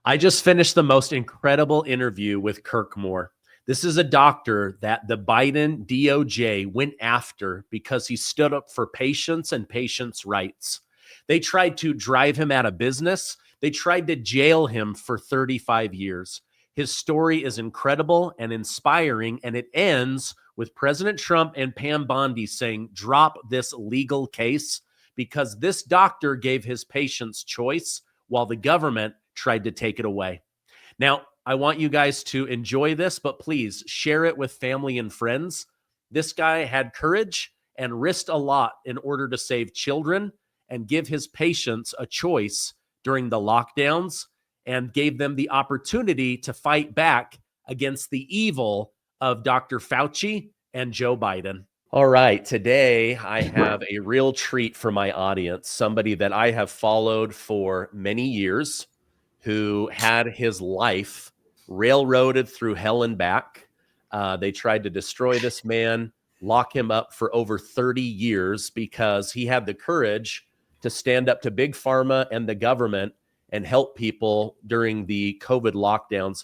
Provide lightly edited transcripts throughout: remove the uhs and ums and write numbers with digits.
I just finished the most incredible interview with Kirk Moore. This is a doctor that the Biden DOJ went after because he stood up for patients and patients' rights. They tried to drive him out of business. They tried to jail him for 35 years. His story is incredible and inspiring, and it ends with President Trump and Pam Bondi saying, drop this legal case, because this doctor gave his patients choice while the government tried to take it away. Now, I want you guys to enjoy this, but please share it with family and friends. This guy had courage and risked a lot in order to save children and give his patients a choice during the lockdowns, and gave them the opportunity to fight back against the evil of Dr. Fauci and Joe Biden. All right, today I have a real treat for my audience, somebody that I have followed for many years, who had his life railroaded through hell and back. They tried to destroy this man, lock him up for over 30 years because he had the courage to stand up to big pharma and the government and help people during the COVID lockdowns.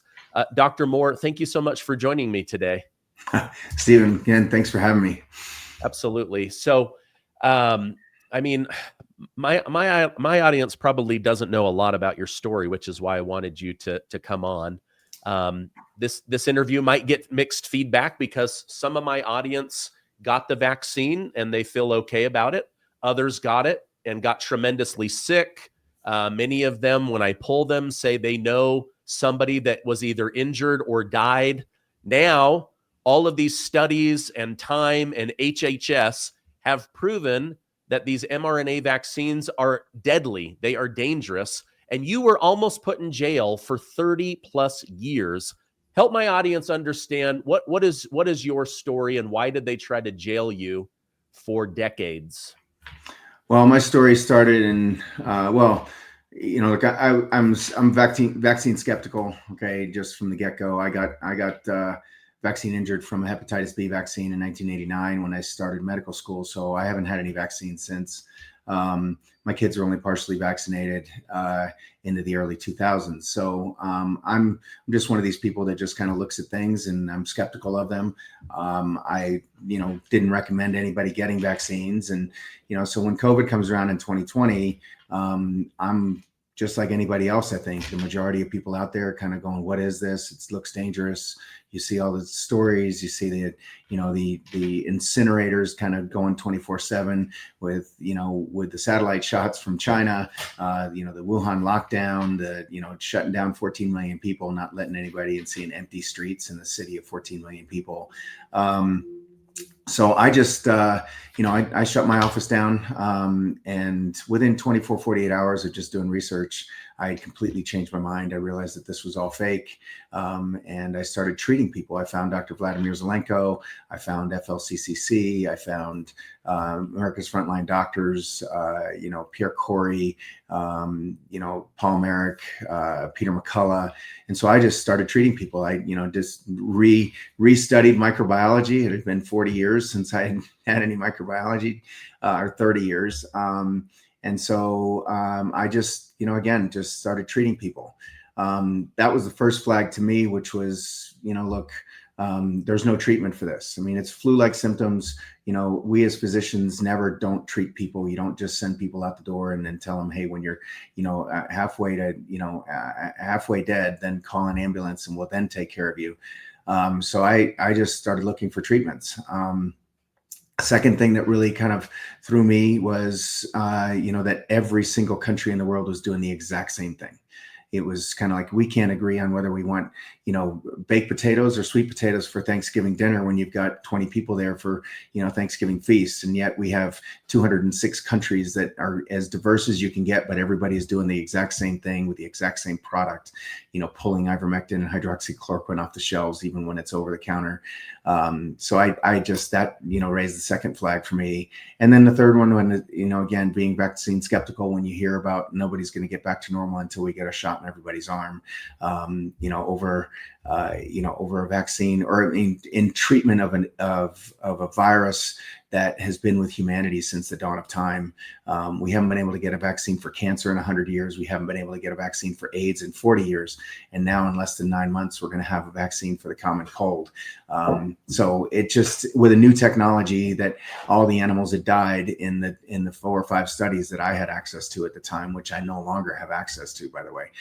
Dr. Moore, thank you so much for joining me today. Stephen, again, thanks for having me. Absolutely. So, I mean, my audience probably doesn't know a lot about your story, which is why I wanted you to come on. This interview might get mixed feedback because some of my audience got the vaccine and they feel okay about it. Others got it and got tremendously sick. Many of them, when I poll them, say they know somebody that was either injured or died. Now, all of these studies and time and HHS have proven that these mRNA vaccines are deadly. They are dangerous. And you were almost put in jail for 30 plus years. Help my audience understand what is your story and why did they try to jail you for decades? Well, my story started in, look, I'm vaccine skeptical. Okay, just from the get-go, I got vaccine injured from a hepatitis B vaccine in 1989 when I started medical school. So I haven't had any vaccines since. My kids are only partially vaccinated into the early 2000s. So I'm just one of these people that just kind of looks at things and I'm skeptical of them. I didn't recommend anybody getting vaccines. And, so when COVID comes around in 2020, I'm just like anybody else. I think the majority of people out there kind of going, what is this? It looks dangerous. You see all the stories, you see the incinerators kind of going 24/7 with the satellite shots from China, the Wuhan lockdown, shutting down 14 million people, not letting anybody and seeing empty streets in the city of 14 million people. So I just, I shut my office down, and within 48 hours of just doing research, I completely changed my mind. I realized that this was all fake. And I started treating people. I found Dr. Vladimir Zelenko. I found FLCCC. I found America's Frontline Doctors, Pierre Corey, Paul Merrick, Peter McCullough. And so I just started treating people. I, just restudied microbiology. It had been 40 years since I had any microbiology, or 30 years. And so I just, just started treating people. That was the first flag to me, which was, look, there's no treatment for this. I mean, it's flu-like symptoms. We as physicians don't treat people. You don't just send people out the door and then tell them, hey, when you're, halfway dead, then call an ambulance and we'll then take care of you. So I just started looking for treatments. Second thing that really kind of threw me was, that every single country in the world was doing the exact same thing. It was kind of like, we can't agree on whether we want, baked potatoes or sweet potatoes for Thanksgiving dinner when you've got 20 people there for, Thanksgiving feasts. And yet we have 206 countries that are as diverse as you can get, but everybody is doing the exact same thing with the exact same product, pulling ivermectin and hydroxychloroquine off the shelves, even when it's over the counter. So I just, that, raised the second flag for me. And then the third one, when, again, being vaccine skeptical, when you hear about nobody's going to get back to normal until we get a shot in everybody's arm, over over a vaccine, or in treatment of a virus that has been with humanity since the dawn of time. We haven't been able to get a vaccine for cancer in 100 years. We haven't been able to get a vaccine for AIDS in 40 years. And now in less than 9 months, we're going to have a vaccine for the common cold. So it just, with a new technology that all the animals had died in the 4 or 5 studies that I had access to at the time, which I no longer have access to, by the way.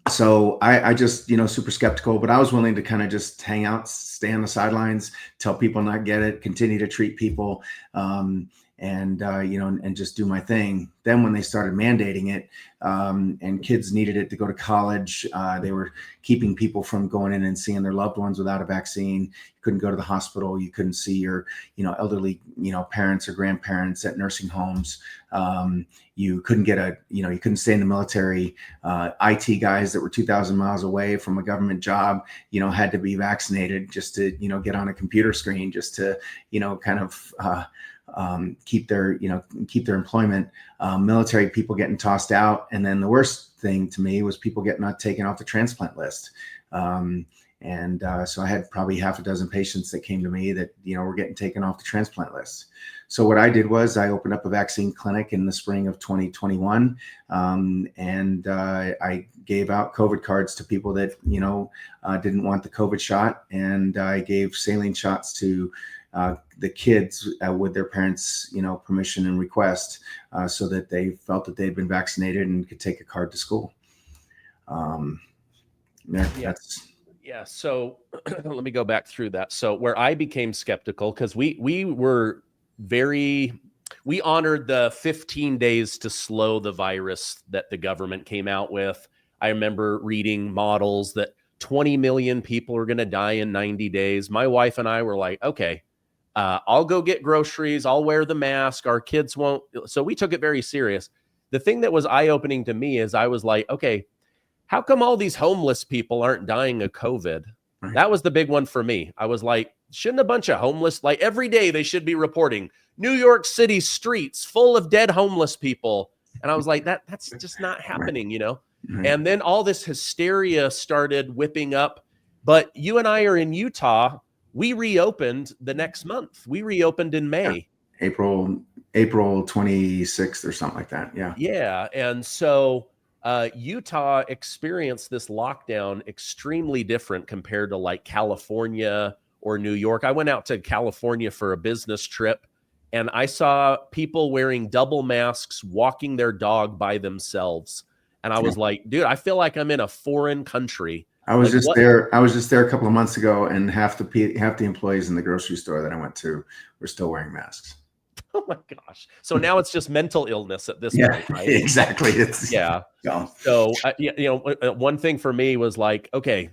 So I just, super skeptical, but I was willing to kind of just hang out, stay on the sidelines, tell people not get it, continue to treat people, and just do my thing. Then when they started mandating it, and kids needed it to go to college, they were keeping people from going in and seeing their loved ones without a vaccine. You couldn't go to the hospital. You couldn't see your, elderly, parents or grandparents at nursing homes. You couldn't get you couldn't stay in the military. IT guys that were 2,000 miles away from a government job, had to be vaccinated just to, get on a computer screen, just to, kind of, keep their employment. Military people getting tossed out. And then the worst thing to me was people getting taken off the transplant list. So I had probably half a dozen patients that came to me that, were getting taken off the transplant list. So what I did was I opened up a vaccine clinic in the spring of 2021. I gave out COVID cards to people that, didn't want the COVID shot. And I gave saline shots to the kids with their parents, permission and request, so that they felt that they'd been vaccinated and could take a card to school. Yeah. So let me go back through that. So where I became skeptical, because we honored the 15 days to slow the virus that the government came out with. I remember reading models that 20 million people are going to die in 90 days. My wife and I were like, okay, I'll go get groceries. I'll wear the mask. Our kids won't. So we took it very serious. The thing that was eye-opening to me is I was like, okay, how come all these homeless people aren't dying of COVID? Right. That was the big one for me. I was like, shouldn't a bunch of homeless, like every day they should be reporting New York City streets full of dead homeless people. And I was like, that's just not happening, Right. And then all this hysteria started whipping up. But you and I are in Utah. We reopened the next month. We reopened in May. Yeah. April 26th or something like that. Yeah. Yeah. And so Utah experienced this lockdown extremely different compared to like California or New York. I went out to California for a business trip, and I saw people wearing double masks, walking their dog by themselves. And I was like, dude, I feel like I'm in a foreign country. I was just there a couple of months ago, and half the employees in the grocery store that I went to were still wearing masks. Oh my gosh. So now it's just mental illness at this point, right? Exactly. So, one thing for me was like, okay,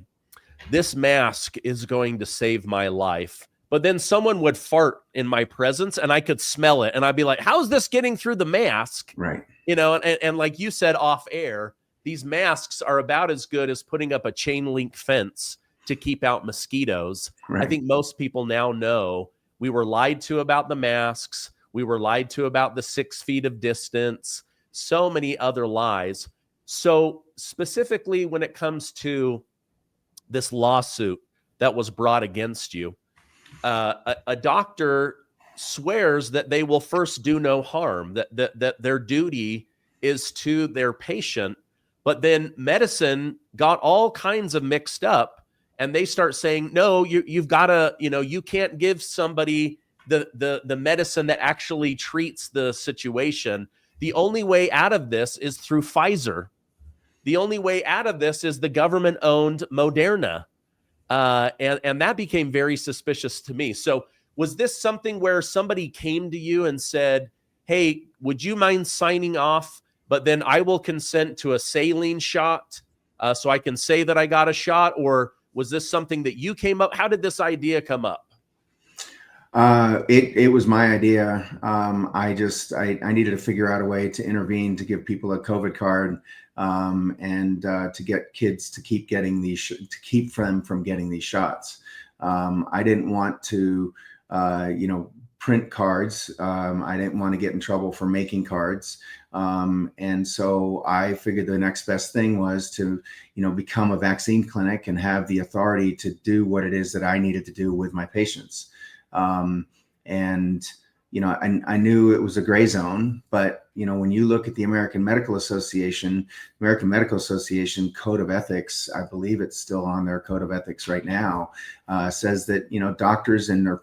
this mask is going to save my life. But then someone would fart in my presence and I could smell it. And I'd be like, how's this getting through the mask? Right. And like you said off air, these masks are about as good as putting up a chain link fence to keep out mosquitoes. Right. I think most people now know we were lied to about the masks. We were lied to about the 6 feet of distance, so many other lies. So specifically when it comes to this lawsuit that was brought against you, a doctor swears that they will first do no harm, that their duty is to their patient. But then medicine got all kinds of mixed up, and they start saying, no, you've got to, you can't give somebody the medicine that actually treats the situation. The only way out of this is through Pfizer. The only way out of this is the government-owned Moderna. And that became very suspicious to me. So was this something where somebody came to you and said, hey, would you mind signing off, but then I will consent to a saline shot so I can say that I got a shot? Or was this something that you came up? How did this idea come up? It was my idea. I needed to figure out a way to intervene, to give people a COVID card, and to get kids to keep getting to keep them from getting these shots. I didn't want to, print cards. I didn't want to get in trouble for making cards. And so I figured the next best thing was to, become a vaccine clinic and have the authority to do what it is that I needed to do with my patients. And I knew it was a gray zone, but when you look at the American Medical Association Code of Ethics, I believe it's still on their Code of Ethics right now, says that, doctors and their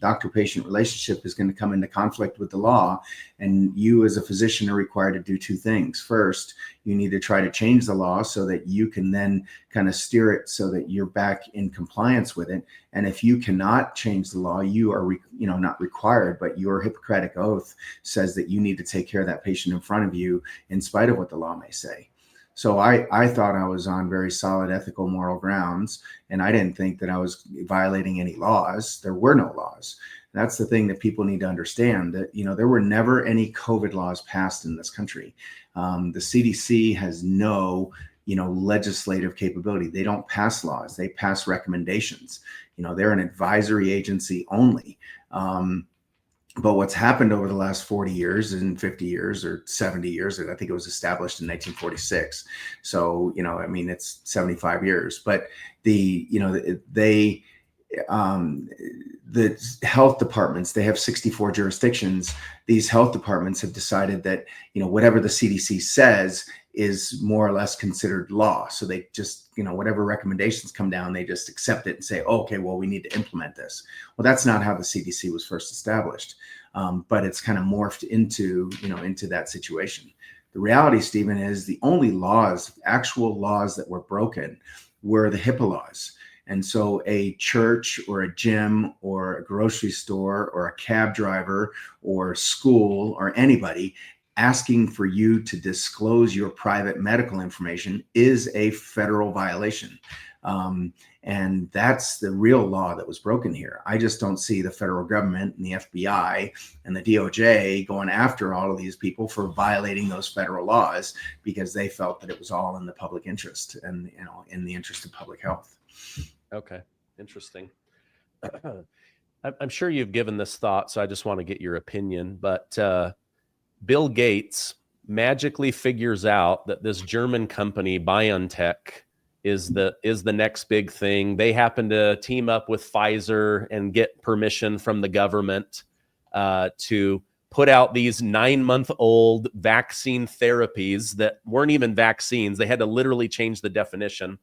doctor-patient relationship is going to come into conflict with the law. And you as a physician are required to do two things. First, you need to try to change the law so that you can then kind of steer it so that you're back in compliance with it. And if you cannot change the law, you are, not required, but your Hippocratic oath says that you need to take care of that patient in front of you in spite of what the law may say. So I thought I was on very solid ethical, moral grounds, and I didn't think that I was violating any laws. There were no laws. That's the thing that people need to understand, that, there were never any COVID laws passed in this country. The CDC has no, legislative capability. They don't pass laws. They pass recommendations. They're an advisory agency only. But what's happened over the last 40 years and 50 years or 70 years, I think it was established in 1946. So, it's 75 years, but the health departments, they have 64 jurisdictions. These health departments have decided that, whatever the CDC says is more or less considered law. So they just, whatever recommendations come down, they just accept it and say, oh, okay, well, we need to implement this. Well, that's not how the CDC was first established. But it's kind of morphed into that situation. The reality, Stephen, is the only actual laws that were broken were the HIPAA laws. And so a church or a gym or a grocery store or a cab driver or school or anybody asking for you to disclose your private medical information is a federal violation. And that's the real law that was broken here. I just don't see the federal government and the FBI and the DOJ going after all of these people for violating those federal laws because they felt that it was all in the public interest and, in the interest of public health. Okay. Interesting. I'm sure you've given this thought, so I just want to get your opinion, but, Bill Gates magically figures out that this German company, BioNTech, is the next big thing. They happen to team up with Pfizer and get permission from the government to put out these 9-month-old vaccine therapies that weren't even vaccines. They had to literally change the definition.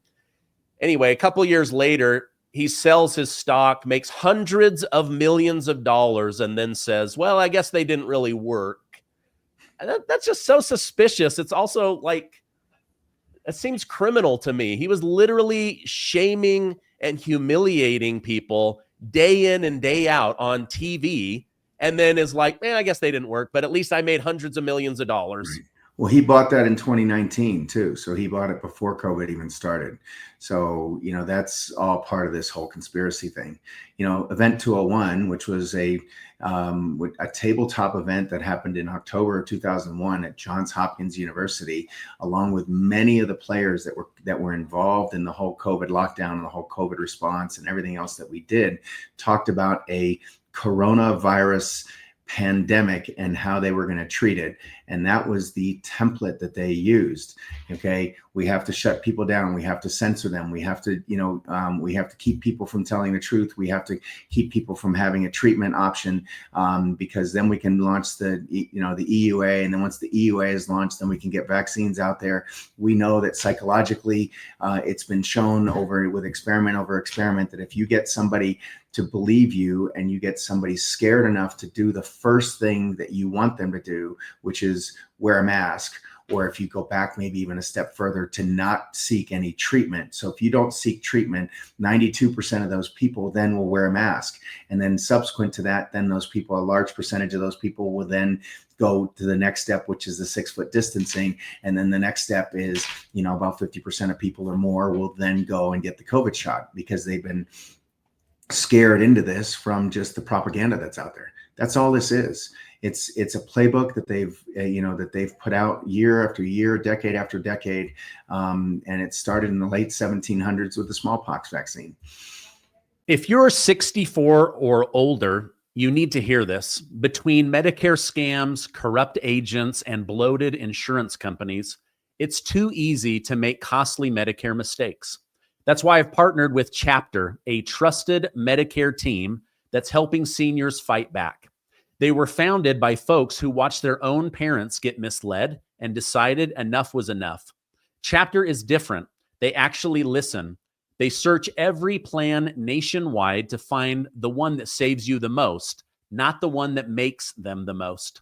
Anyway, a couple years later, he sells his stock, makes hundreds of millions of dollars, and then says, well, I guess they didn't really work. And that's just so suspicious. It's also like, it seems criminal to me. He was literally shaming and humiliating people day in and day out on TV, and then is like, man, I guess they didn't work, but at least I made hundreds of millions of dollars. Right. Well, he bought that in 2019 too. So he bought it before COVID even started. So, that's all part of this whole conspiracy thing. Event 201, which was a tabletop event that happened in October of 2001 at Johns Hopkins University, along with many of the players that were involved in the whole COVID lockdown and the whole COVID response and everything else that we did, talked about a coronavirus pandemic and how they were going to treat it. And that was the template that they used. Okay. We have to shut people down. We have to censor them. We have to, we have to keep people from telling the truth. We have to keep people from having a treatment option, because then we can launch the EUA. And then once the EUA is launched, then we can get vaccines out there. We know that psychologically, it's been shown with experiment over experiment that if you get somebody to believe you and you get somebody scared enough to do the first thing that you want them to do, which is wear a mask, or if you go back maybe even a step further, to not seek any treatment. So if you don't seek treatment, 92% of those people then will wear a mask. And then subsequent to that, then those people, a large percentage of those people will then go to the next step, which is the 6-foot distancing. And then the next step is, about 50% of people or more will then go and get the COVID shot because they've been scared into this from just the propaganda that's out there. That's all this is. It's a playbook that they've put out year after year, decade after decade, and it started in the late 1700s with the smallpox vaccine. If you're 64 or older You need to hear this. Between Medicare scams, corrupt agents, and bloated insurance companies, it's too easy to make costly Medicare mistakes. That's why I've partnered with Chapter, a trusted Medicare team that's helping seniors fight back. They were founded by folks who watched their own parents get misled and decided enough was enough. Chapter is different. They actually listen. They search every plan nationwide to find the one that saves you the most, not the one that makes them the most.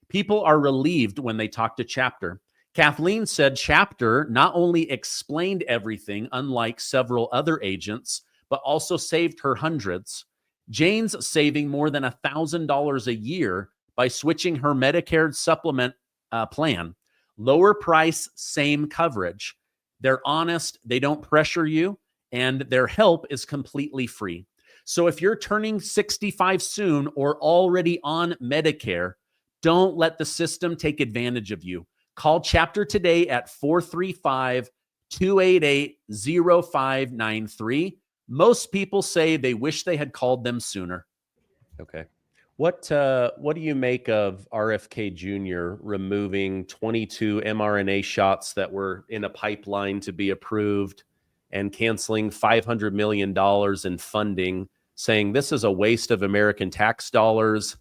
People are relieved when they talk to Chapter. Kathleen said Chapter not only explained everything, unlike several other agents, but also saved her hundreds. Jane's saving more than $1,000 a year by switching her Medicare supplement plan. Lower price, same coverage. They're honest, they don't pressure you, and their help is completely free. So if you're turning 65 soon or already on Medicare, don't let the system take advantage of you. Call Chapter today at 435-288-0593. Most people say they wish they had called them sooner. Okay. What do you make of RFK Jr. removing 22 mRNA shots that were in a pipeline to be approved and canceling $500 million in funding, saying this is a waste of American tax dollars?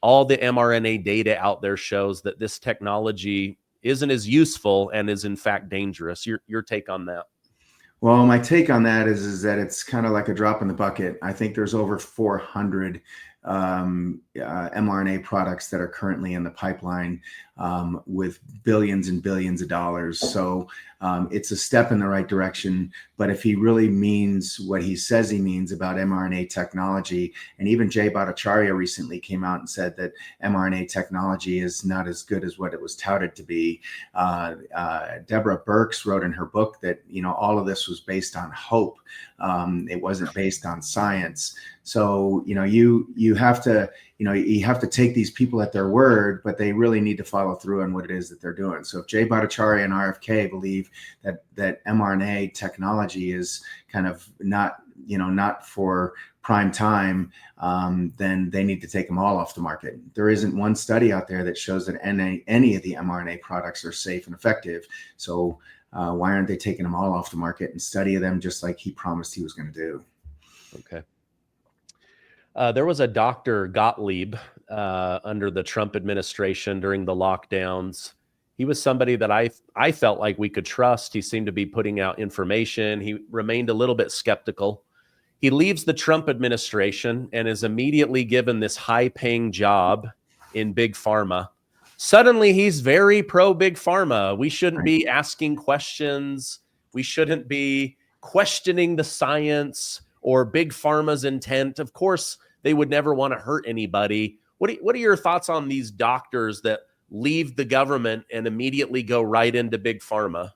All the mRNA data out there shows that this technology isn't as useful and is in fact dangerous. Your take on that? Well, my take on that is that it's kind of like a drop in the bucket. I think there's over 400 mRNA products that are currently in the pipeline with billions and billions of dollars. So it's a step in the right direction. But if he really means what he says he means about mRNA technology, and even Jay Bhattacharya recently came out and said that mRNA technology is not as good as what it was touted to be. Deborah Birx wrote in her book that, all of this was based on hope. It wasn't based on science. So, you have to take these people at their word, but they really need to follow through on what it is that they're doing. So if Jay Bhattacharya and RFK believe that mRNA technology is kind of not for prime time, then they need to take them all off the market. There isn't one study out there that shows that any of the mRNA products are safe and effective. So why aren't they taking them all off the market and study them just like he promised he was going to do? Okay. There was a Dr. Gottlieb under the Trump administration during the lockdowns. He was somebody that I felt like we could trust. He seemed to be putting out information. He remained a little bit skeptical. He leaves the Trump administration and is immediately given this high-paying job in Big Pharma. Suddenly, he's very pro-Big Pharma. We shouldn't be asking questions. We shouldn't be questioning the science or Big Pharma's intent. Of course, they would never want to hurt anybody. What are your thoughts on these doctors that leave the government and immediately go right into Big Pharma?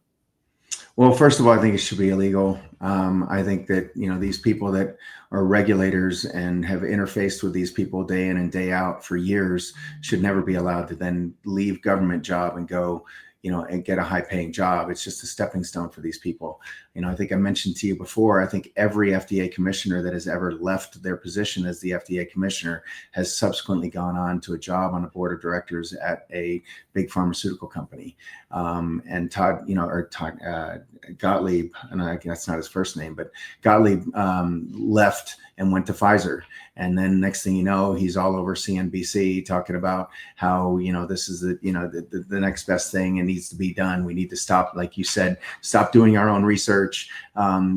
Well, first of all, I think it should be illegal. I think that, these people that are regulators and have interfaced with these people day in and day out for years should never be allowed to then leave government job and go, and get a high paying job. It's just a stepping stone for these people. I think I mentioned to you before, I think every FDA commissioner that has ever left their position as the FDA commissioner has subsequently gone on to a job on a board of directors at a big pharmaceutical company. And Gottlieb, and that's not his first name, but Gottlieb left and went to Pfizer. And then next thing you know, he's all over CNBC talking about how, this is the next best thing and needs to be done. We need to stop, like you said, stop doing our own research.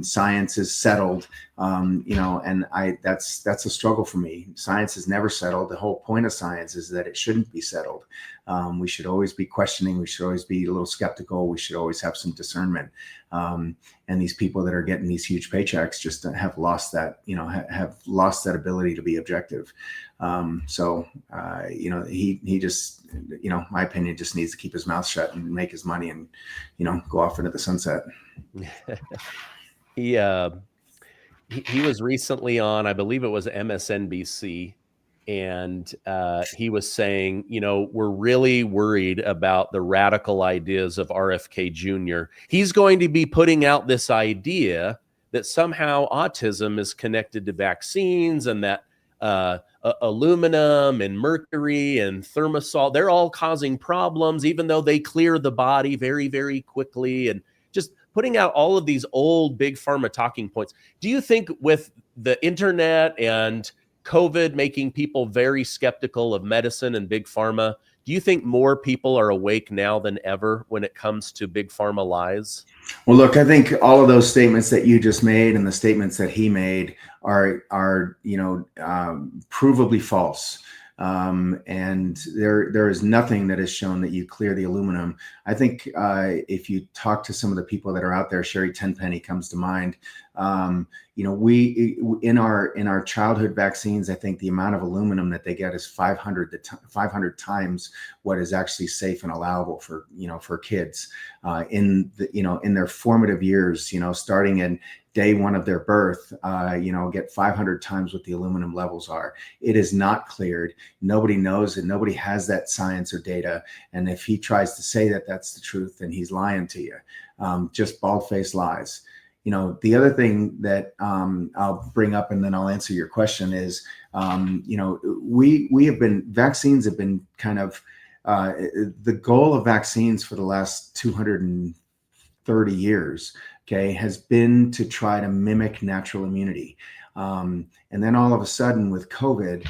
Science is settled. And that's a struggle for me. Science is never settled. The whole point of science is that it shouldn't be settled. We should always be questioning. We should always be a little skeptical. We should always have some discernment. And these people that are getting these huge paychecks just have lost that, have lost that ability to be objective. He just, my opinion, just needs to keep his mouth shut and make his money and, go off into the sunset. He was recently on, I believe it was MSNBC, and he was saying, we're really worried about the radical ideas of RFK Jr. He's going to be putting out this idea that somehow autism is connected to vaccines and that aluminum and mercury and thermosol, they're all causing problems, even though they clear the body very, very quickly. And just putting out all of these old big pharma talking points. Do you think with the internet and COVID making people very skeptical of medicine and big pharma, do you think more people are awake now than ever when it comes to big pharma lies? Well, look, I think all of those statements that you just made and the statements that he made are provably false. And there is nothing that has shown that you clear the aluminum. I think if you talk to some of the people that are out there, Sherry Tenpenny comes to mind. We in our childhood vaccines, I think the amount of aluminum that they get is 500 times what is actually safe and allowable for kids in their formative years. Starting in day one of their birth, get 500 times what the aluminum levels are. It is not cleared. Nobody knows it. Nobody has that science or data. And if he tries to say that that's the truth, then he's lying to you. Just bald-faced lies. The other thing that I'll bring up, and then I'll answer your question, is, vaccines have been kind of the goal of vaccines for the last 230 years, okay, has been to try to mimic natural immunity. And then all of a sudden with COVID,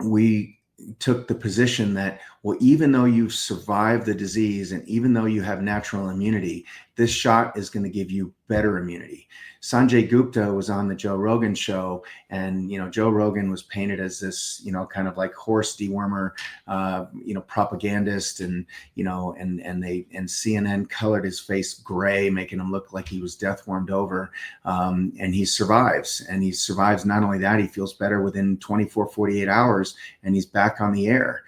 we took the position that, well, even though you've survived the disease and even though you have natural immunity, this shot is going to give you better immunity. Sanjay Gupta was on the Joe Rogan show, and Joe Rogan was painted as this kind of like horse dewormer propagandist, and CNN colored his face gray, making him look like he was death warmed over, and he survives. Not only that, he feels better within 48 hours, and he's back on the air.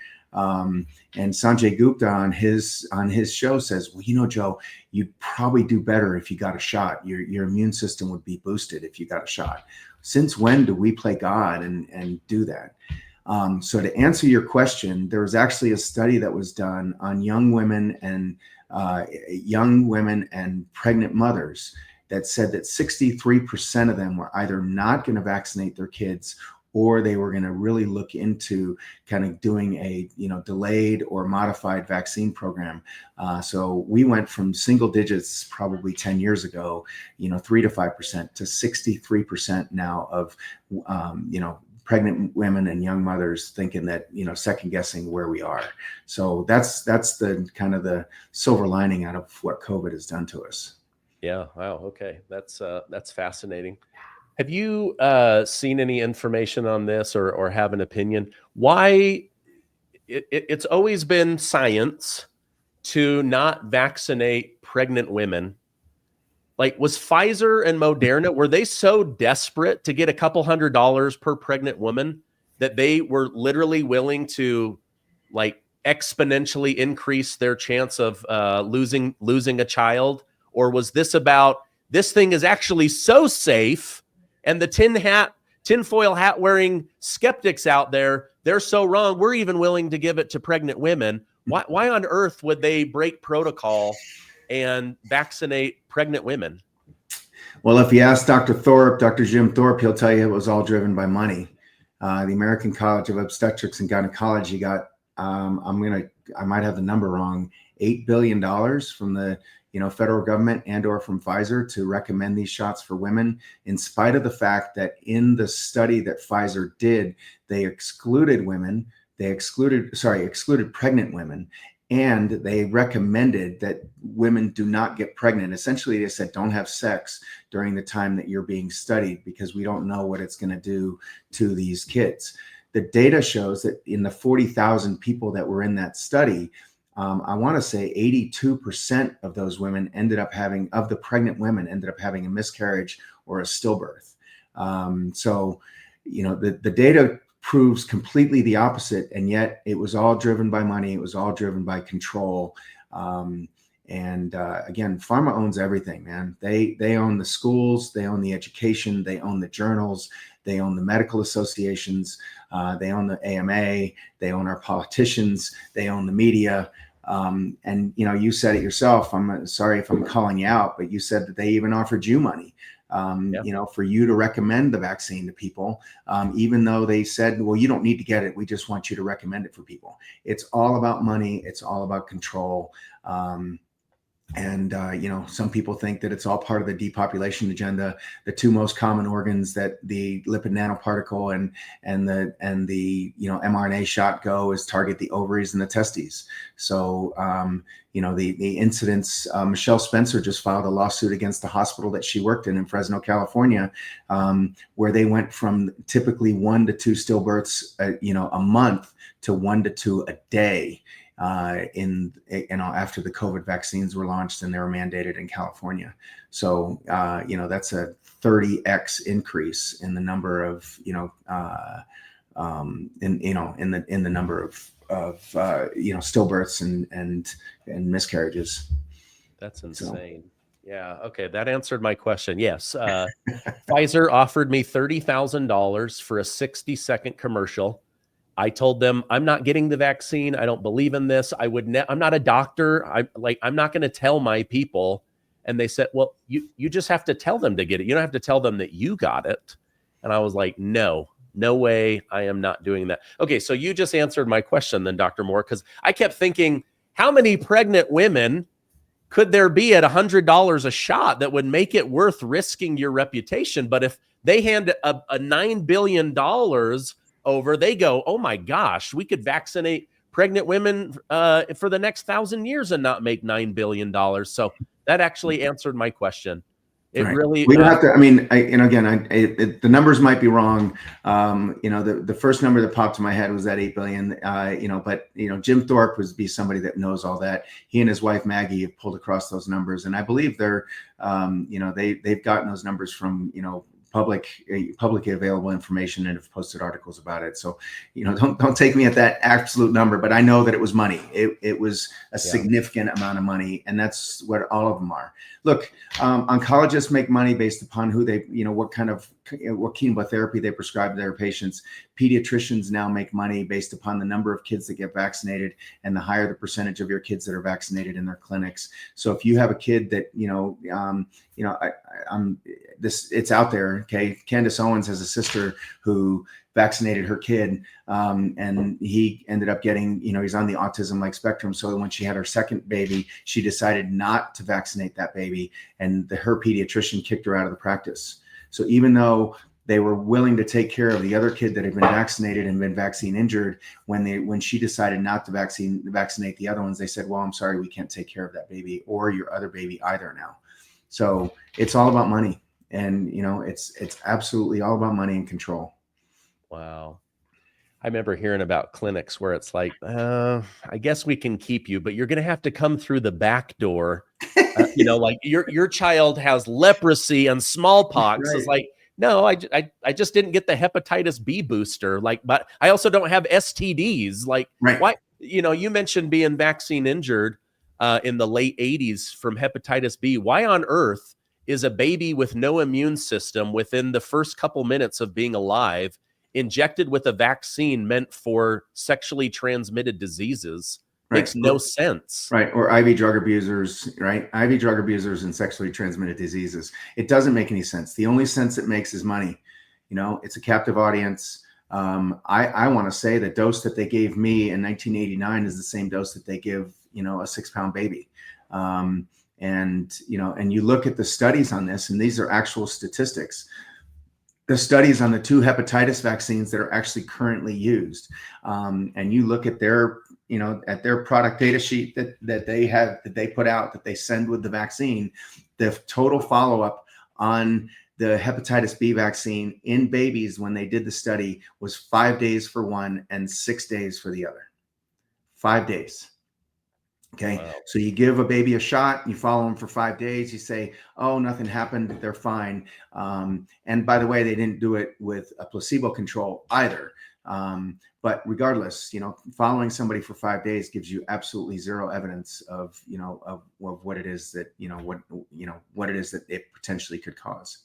And Sanjay Gupta on his show says, well, Joe, you'd probably do better if you got a shot. Your immune system would be boosted if you got a shot. Since when do we play God and do that? So to answer your question, there was actually a study that was done on young women and pregnant mothers that said that 63% of them were either not going to vaccinate their kids, or they were going to really look into kind of doing a delayed or modified vaccine program. So we went from single digits probably 10 years ago, 3 to 5% to 63% now of pregnant women and young mothers thinking that second guessing where we are. So that's the kind of the silver lining out of what COVID has done to us. Yeah. Wow. Okay. That's fascinating. Have you seen any information on this or have an opinion? Why it's always been science to not vaccinate pregnant women? Like, was Pfizer and Moderna, were they so desperate to get a couple $100 per pregnant woman that they were literally willing to like exponentially increase their chance of losing a child? Or was this about, this thing is actually so safe, and the tinfoil hat wearing skeptics out there, they're so wrong, we're even willing to give it to pregnant women? Why on earth would they break protocol and vaccinate pregnant women? Well, if you ask Dr. Jim Thorpe, he'll tell you it was all driven by money. The American College of Obstetrics and Gynecology got, I might have the number wrong, $8 billion from the federal government and or from Pfizer to recommend these shots for women, in spite of the fact that in the study that Pfizer did, they excluded pregnant women, and they recommended that women do not get pregnant. Essentially, they said, don't have sex during the time that you're being studied, because we don't know what it's going to do to these kids. The data shows that in the 40,000 people that were in that study, I want to say 82% of those women of the pregnant women ended up having a miscarriage or a stillbirth. So the data proves completely the opposite, and yet it was all driven by money. It was all driven by control. Again, pharma owns everything, man. They own the schools, they own the education, they own the journals, they own the medical associations, they own the AMA, they own our politicians, they own the media. And you said it yourself. I'm sorry if I'm calling you out, but you said that they even offered you money Yeah. you know, for you to recommend the vaccine to people, even though they said, well, you don't need to get it. We just want you to recommend it for people. It's all about money. It's all about control. You know, some people think that it's all part of the depopulation agenda. The two most common organs that the lipid nanoparticle and the you know, mRNA shot go is target the ovaries and the testes. So you know, the incidents, Michelle Spencer just filed a lawsuit against the hospital that she worked in Fresno, California, where they went from typically 1 to 2 stillbirths, you know, a month to 1 to 2 a day. You know, after the COVID vaccines were launched and they were mandated in California. So you know, that's a 30x increase in the number of, you know, in the number of you know, stillbirths and miscarriages. That's insane. Yeah. Okay. That answered my question. Yes. Pfizer offered me $30,000 for a 60-second commercial. I told them, I'm not getting the vaccine. I don't believe in this. I'm not a doctor. I'm not going to tell my people. And they said, well, you just have to tell them to get it. You don't have to tell them that you got it. And I was like, no way. I am not doing that. Okay. So you just answered my question then, Dr. Moore, because I kept thinking, how many pregnant women could there be at $100 a shot that would make it worth risking your reputation? But if they hand a $9 billion over, they go, oh my gosh, we could vaccinate pregnant women for the next 1,000 years and not make $9 billion. So that actually answered my question. It right. Really, we have to, I mean, and again, the numbers might be wrong. You know, the first number that popped to my head was that 8 billion, you know, but, you know, Jim Thorpe would be somebody that knows all that. He and his wife, Maggie, have pulled across those numbers. And I believe they're, you know, they've gotten those numbers from, you know, publicly available information and have posted articles about it. So, you know, don't take me at that absolute number, but I know that it was money. It was a significant amount of money, and that's what all of them are. Look, oncologists make money based upon who they, you know, what chemotherapy they prescribe to their patients. Pediatricians now make money based upon the number of kids that get vaccinated and the higher the percentage of your kids that are vaccinated in their clinics. So if you have a kid that, you know, it's out there. Okay. Candace Owens has a sister who vaccinated her kid. And he ended up getting, you know, he's on the autism like spectrum. So when she had her second baby, she decided not to vaccinate that baby. And her pediatrician kicked her out of the practice. So even though they were willing to take care of the other kid that had been vaccinated and been vaccine injured, when she decided not to vaccinate the other ones, they said, well, I'm sorry, we can't take care of that baby or your other baby either now. So it's all about money. And, you know, it's absolutely all about money and control. Wow. I remember hearing about clinics where it's like, I guess we can keep you, but you're going to have to come through the back door. You know, like your child has leprosy and smallpox. Right. It's like, no, I just didn't get the hepatitis B booster. Like, but I also don't have STDs. Like, right. Why? You know, you mentioned being vaccine injured in the late 80s from hepatitis B. Why on earth is a baby with no immune system within the first couple minutes of being alive injected with a vaccine meant for sexually transmitted diseases? Right. Makes no sense. Right. Or IV drug abusers, right? IV drug abusers and sexually transmitted diseases. It doesn't make any sense. The only sense it makes is money. You know, it's a captive audience. I want to say the dose that they gave me in 1989 is the same dose that they give, you know, a 6-pound baby. And, you know, and you look at the studies on this, and these are actual statistics. The studies on the 2 hepatitis vaccines that are actually currently used, and you look at their, you know, at their product data sheet that they put out, that they send with the vaccine, the total follow-up on the hepatitis B vaccine in babies when they did the study was 5 days for one and 6 days for the other. 5 days. Okay. Wow. So you give a baby a shot, you follow them for 5 days, you say, oh, nothing happened, they're fine. And by the way, they didn't do it with a placebo control either. But regardless, you know, following somebody for 5 days gives you absolutely zero evidence of, you know, of what it is that, what it is that it potentially could cause.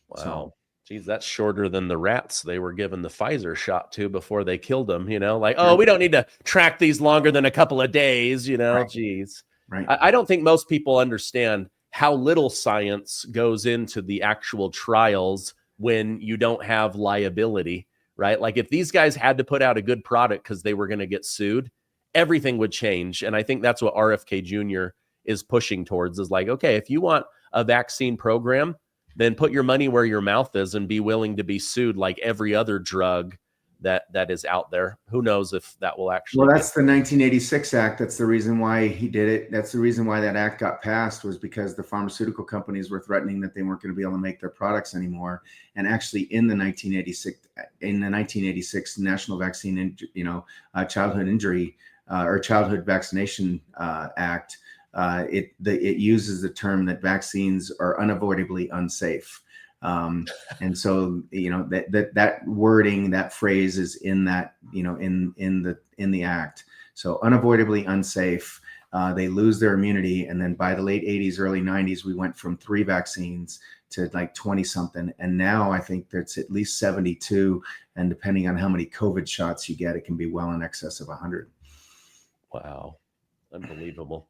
Wow. So, geez, that's shorter than the rats they were given the Pfizer shot to before they killed them, you know, like, oh, we don't need to track these longer than a couple of days, you know, right. Geez. Right. I don't think most people understand how little science goes into the actual trials when you don't have liability, right? Like if these guys had to put out a good product because they were going to get sued, everything would change. And I think that's what RFK Jr. is pushing towards, is like, okay, if you want a vaccine program, then put your money where your mouth is and be willing to be sued like every other drug that is out there. Who knows if that will actually. Well, that's the 1986 Act. That's the reason why he did it. That's the reason why that act got passed, was because the pharmaceutical companies were threatening that they weren't going to be able to make their products anymore. And actually, in the 1986 National Vaccine, Childhood Injury or Childhood Vaccination Act, it uses the term that vaccines are unavoidably unsafe. And so, that wording, that phrase is in that, in the act. So unavoidably unsafe, they lose their immunity. And then by the late 80s, early 90s, we went from 3 vaccines to like 20 something. And now I think there's at least 72. And depending on how many COVID shots you get, it can be well in excess of 100. Wow. Unbelievable.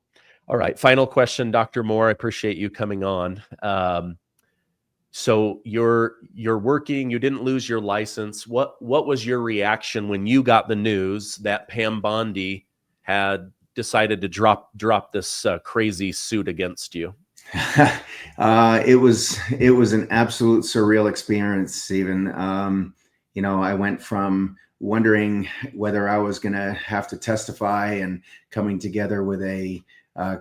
All right. Final question, Dr. Moore. I appreciate you coming on. So you're working, you didn't lose your license. What was your reaction when you got the news that Pam Bondi had decided to drop this crazy suit against you? It was an absolute surreal experience, Stephen. I went from wondering whether I was going to have to testify and coming together with a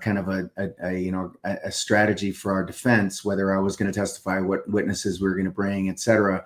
kind of a strategy for our defense, whether I was going to testify, what witnesses we were going to bring, et cetera.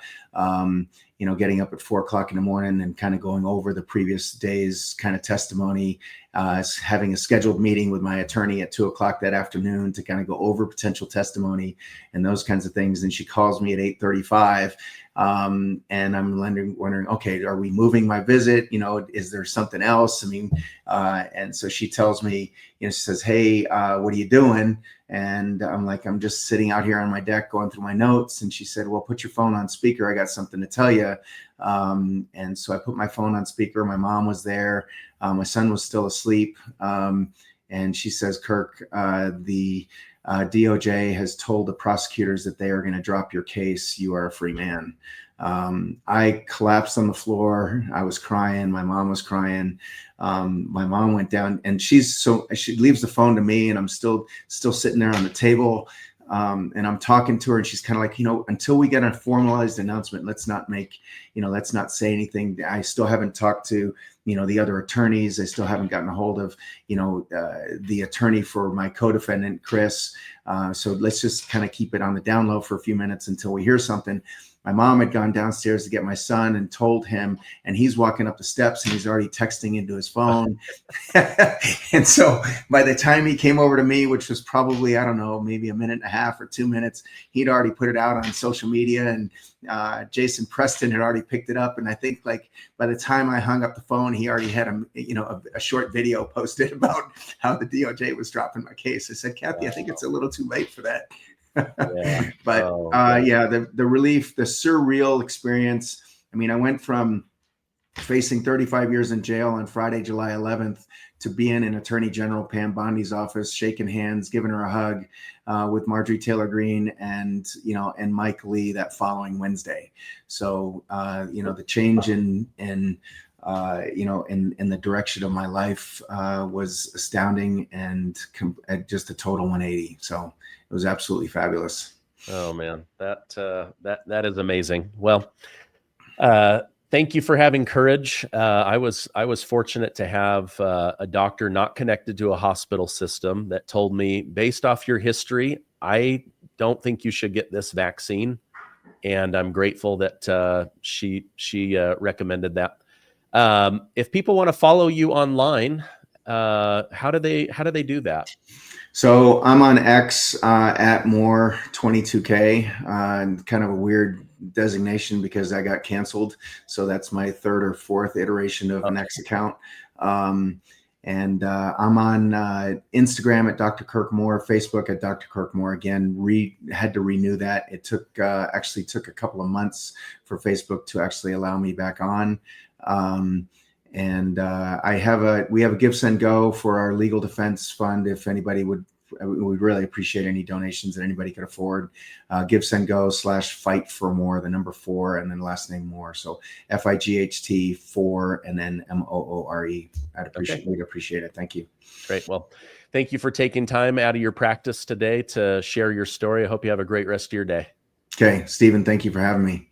Getting up at 4 o'clock in the morning and kind of going over the previous day's kind of testimony, having a scheduled meeting with my attorney at 2 o'clock that afternoon to kind of go over potential testimony and those kinds of things. And she calls me at 8:35. And I'm wondering, okay, are we moving my visit? Is there something else? I mean, and so she tells me, she says, hey, what are you doing? And I'm like, I'm just sitting out here on my deck going through my notes. And she said, well, put your phone on speaker. I got something to tell you. And so I put my phone on speaker. My mom was there. My son was still asleep. And she says, Kirk, the DOJ has told the prosecutors that they are going to drop your case. You are a free man. I collapsed on the floor. I was crying. My mom was crying. My mom went down, and she leaves the phone to me, and I'm still sitting there on the table. And I'm talking to her, and she's kind of like, until we get a formalized announcement, let's not say anything. I still haven't talked to, the other attorneys. I still haven't gotten a hold of, the attorney for my co-defendant, Chris. So let's just kind of keep it on the down low for a few minutes until we hear something. My mom had gone downstairs to get my son and told him, and he's walking up the steps and he's already texting into his phone. And so by the time he came over to me, which was probably, I don't know, maybe a minute and a half or 2 minutes, he'd already put it out on social media, and Jason Preston had already picked it up. And I think like by the time I hung up the phone, he already had a short video posted about how the DOJ was dropping my case. I said, Kathy, I think it's a little too late for that. Yeah. But the relief, the surreal experience. I mean, I went from facing 35 years in jail on Friday, July 11th, to being in Attorney General Pam Bondi's office, shaking hands, giving her a hug with Marjorie Taylor Greene and Mike Lee that following Wednesday. So, the change in the direction of my life was astounding and just a total 180. So it was absolutely fabulous. Oh man, that is amazing. Well, thank you for having courage. I was fortunate to have a doctor not connected to a hospital system that told me, based off your history, I don't think you should get this vaccine. And I'm grateful that she recommended that. If people want to follow you online, how do they do that? So I'm on X at Moore 22K, kind of a weird designation because I got canceled. So that's my 3rd or 4th iteration of an X account. And I'm on Instagram at Dr. Kirk Moore, Facebook at Dr. Kirk Moore. Again, had to renew that. It took a couple of months for Facebook to actually allow me back on. And we have a Give, Send, Go for our legal defense fund. If anybody would we really appreciate any donations that anybody could afford. GiveSendGo/fight4more, the number 4, and then last name Moore. So FIGHT 4 and then MOORE. We'd appreciate it. Thank you. Great. Well, thank you for taking time out of your practice today to share your story. I hope you have a great rest of your day. Okay, Stephen, thank you for having me.